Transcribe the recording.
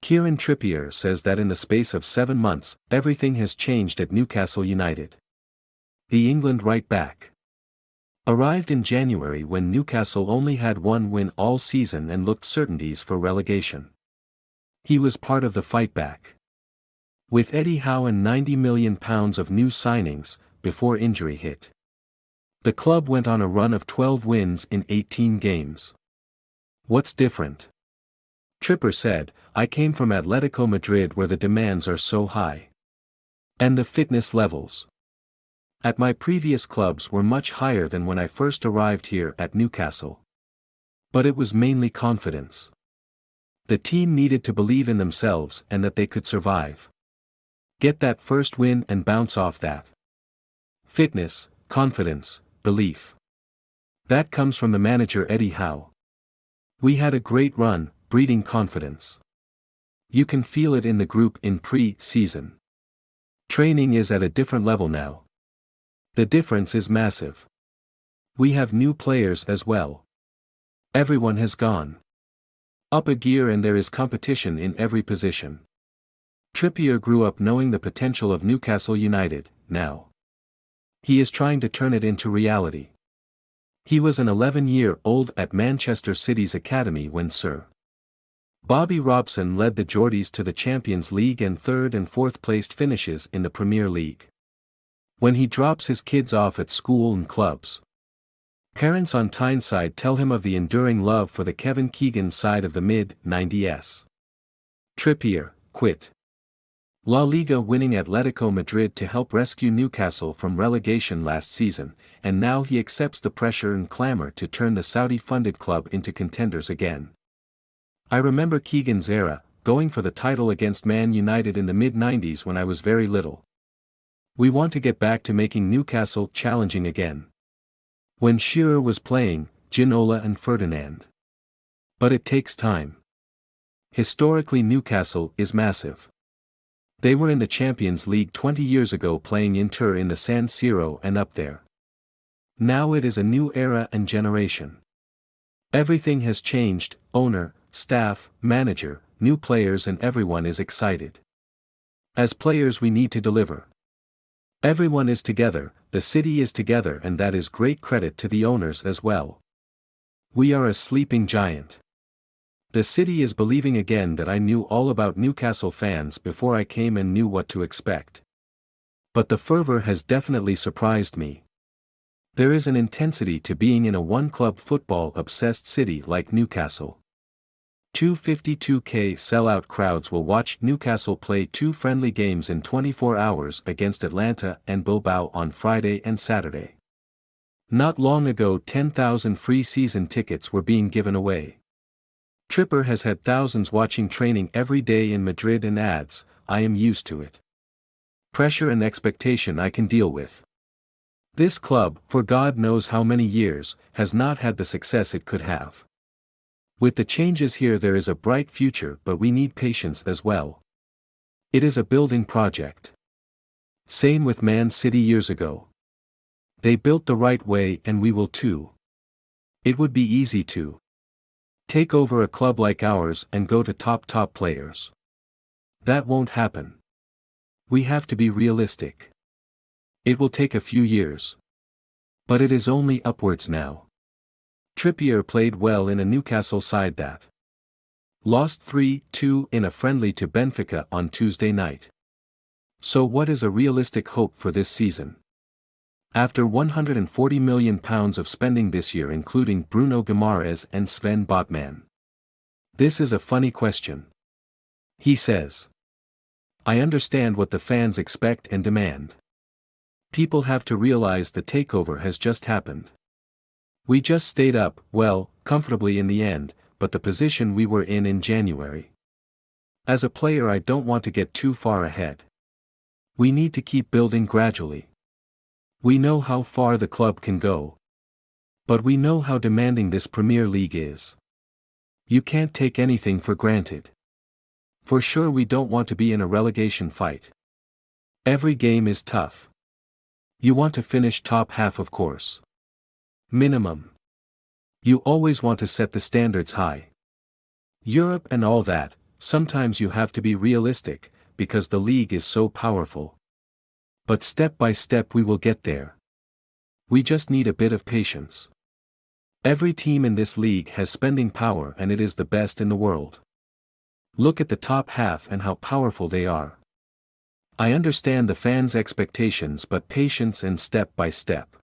Kieran Trippier says that in the space of 7 months, everything has changed at Newcastle United. The England right back arrived in January when Newcastle only had one win all season and looked certainties for relegation. He was part of the fightback. With Eddie Howe and £90 million of new signings, before injury hit. The club went on a run of 12 wins in 18 games. What's different? Trippier said, I came from Atletico Madrid where the demands are so high. And the fitness levels at my previous clubs were much higher than when I first arrived here at Newcastle. But it was mainly confidence. The team needed to believe in themselves and that they could survive. Get that first win and bounce off that. Fitness, confidence, belief. That comes from the manager Eddie Howe. We had a great run, breeding confidence. You can feel it in the group in pre-season. Training is at a different level now. The difference is massive. We have new players as well. Everyone has gone up a gear and there is competition in every position. Trippier grew up knowing the potential of Newcastle United, now he is trying to turn it into reality. He was an 11-year-old at Manchester City's academy when Sir Bobby Robson led the Geordies to the Champions League and 3rd and 4th placed finishes in the Premier League. When he drops his kids off at school and clubs, parents on Tyneside tell him of the enduring love for the Kevin Keegan side of the mid-90s. Trippier quit La Liga winning Atletico Madrid to help rescue Newcastle from relegation last season, and now he accepts the pressure and clamor to turn the Saudi-funded club into contenders again. I remember Keegan's era, going for the title against Man United in the mid-90s when I was very little. We want to get back to making Newcastle challenging again. When Shearer was playing, Ginola and Ferdinand. But it takes time. Historically Newcastle is massive. They were in the Champions League 20 years ago playing Inter in the San Siro and up there. Now it is a new era and generation. Everything has changed, owner, staff, manager, new players and everyone is excited. As players we need to deliver. Everyone is together, the city is together and that is great credit to the owners as well. We are a sleeping giant. The city is believing again that I knew all about Newcastle fans before I came and knew what to expect. But the fervor has definitely surprised me. There is an intensity to being in a one-club football-obsessed city like Newcastle. 252,000 sellout crowds will watch Newcastle play 2 friendly games in 24 hours against Atlanta and Bilbao on Friday and Saturday. Not long ago 10,000 free season tickets were being given away. Trippier has had thousands watching training every day in Madrid and adds, I am used to it. Pressure and expectation I can deal with. This club, for God knows how many years, has not had the success it could have. With the changes here there is a bright future but we need patience as well. It is a building project. Same with Man City years ago. They built the right way and we will too. It would be easy to take over a club like ours and go to top players. That won't happen. We have to be realistic. It will take a few years. But it is only upwards now. Trippier played well in a Newcastle side that lost 3-2 in a friendly to Benfica on Tuesday night. So what is a realistic hope for this season? After £140 million of spending this year including Bruno Guimaraes and Sven Botman. This is a funny question. He says, I understand what the fans expect and demand. People have to realize the takeover has just happened. We just stayed up, well, comfortably in the end, but the position we were in January. As a player I don't want to get too far ahead. We need to keep building gradually. We know how far the club can go. But we know how demanding this Premier League is. You can't take anything for granted. For sure we don't want to be in a relegation fight. Every game is tough. You want to finish top half of course. Minimum. You always want to set the standards high. Europe and all that, Sometimes you have to be realistic, because the league is so powerful. But step by step we will get there. We just need a bit of patience. Every team in this league has spending power and it is the best in the world. Look at the top half and how powerful they are. I understand the fans' expectations, but patience and step by step.